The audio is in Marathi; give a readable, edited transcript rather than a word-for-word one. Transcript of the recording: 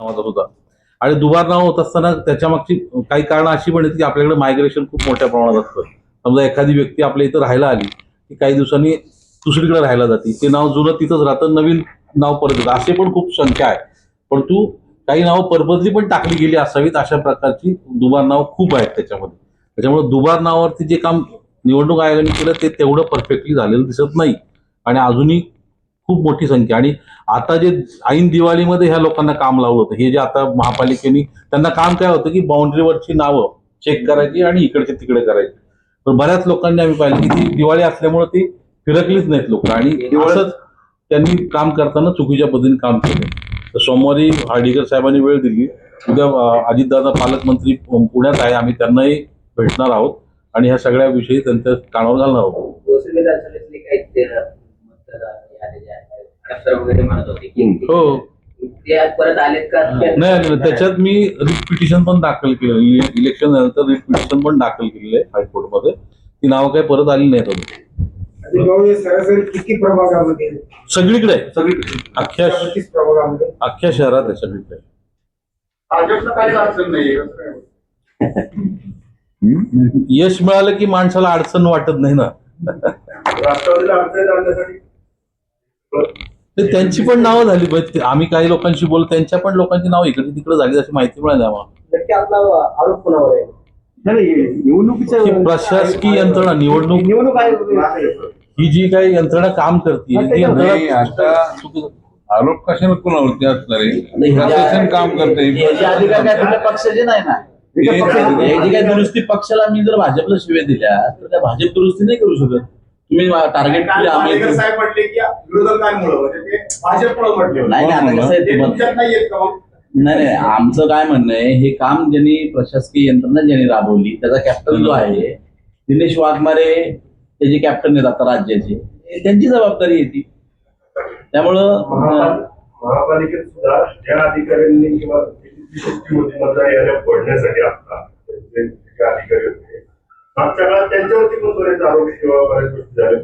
नावाचा होता आणि दुबार नाव होत असताना त्याच्या मागची काही कारण अशी पण आहेत की आपल्याकडे मायग्रेशन खूप मोठ्या प्रमाणात असतं. समजा एखादी व्यक्ती आपल्या इथं राहायला आली की काही दिवसांनी दुसरीकडे राहायला जाते, ते नाव जुनं तिथंच राहतं, नवीन नाव परत येतं, असे पण खूप संख्या आहे. परंतु काही नावं पर्पजली पण टाकली गेली असावीत अशा प्रकारची दुबार नाव खूप आहेत त्याच्यामध्ये. त्याच्यामुळे दुबार नावावरती जे काम निवडणूक आयोगाने केलं ते तेवढं परफेक्टली झालेलं दिसत नाही आणि अजूनही खूप मोठी संख्या. आणि आता जे ऐन दिवाळीमध्ये ह्या लोकांना काम लावलं होतं, हे जे आता महापालिकेने त्यांना काम काय होतं की बाउंड्रीवरची नावं चेक करायची आणि इकडचे तिकडे करायची. पण बऱ्याच लोकांनी आम्ही पाहिलं की ती दिवाळी असल्यामुळे ती फिरकलीच नाहीत लोक आणि असंच त्यांनी काम करताना चुकीच्या पद्धतीने काम केलं. तर सोमवारी हार्डीकर साहेबांनी वेळ दिली. उद्या अजितदादा पालकमंत्री पुण्यात आहे, आम्ही त्यांनाही भेटणार आहोत आणि ह्या सगळ्या विषयी त्यांच्या कानावर घालणार आहोत. हो, परत आलेत का? नाही त्याच्यात मी रिट पिटिशन पण दाखल केलं. इलेक्शन झाल्यानंतर रिट पिटिशन पण दाखल केलेलं आहे हायकोर्टमध्ये. ती नावं काही परत आली नाहीत अजून. सरासरी किती प्रभागामध्ये? सगळीकडे अख्ख्या प्रभागामध्ये अख्ख्या शहरात आहे सगळीकडे. भाजपला काही अडचण नाहीये. यश मिळालं की माणसाला अडचण वाटत नाही ना. राष्ट्रवादीला अडचण आणण्यासाठी ते त्यांची पण नावं झाली पाहिजे. आम्ही काही लोकांशी बोलतो, त्यांच्या पण लोकांची नावं इकडे तिकडे झाली अशी माहिती मिळाली आम्हाला. नक्की आपला आरोप कोणावर आहे? ही प्रशासकीय यंत्रणा निवडणूक ही जी काही यंत्रणा काम करते ती यंत्रणा आता आरोप कशाला कोणावरती असणार आहे? प्रशासन काम करते. अधिकार काय तुमच्या पक्षाचे नाही ना. हे जी काही दुरुस्ती पक्षाला मी जर भाजपला शिव्या दिल्या तर त्या भाजप दुरुस्ती नाही करू शकत. तुम्ही टार्गेट साहेब म्हटले की विरोधकांमुळे म्हणजे ते भाजपमुळे म्हटले. नाही ना, आता कसं आहे ते नाही आमचं काय म्हणणं आहे, हे काम ज्यांनी प्रशासकीय यंत्रणा ज्यांनी राबवली त्याचा कॅप्टन जो आहे दिनेश वाघमारे, ते जे कॅप्टन आहेत आता राज्याचे, त्यांची जबाबदारी येते. त्यामुळं महापालिकेत सुद्धा ज्या अधिकाऱ्यांनी किंवा फोडण्यासाठी आता अधिकारी होते मागच्या काळात त्यांच्यावरती पण बरेच आरोप किंवा बऱ्याच गोष्टी झाल्या.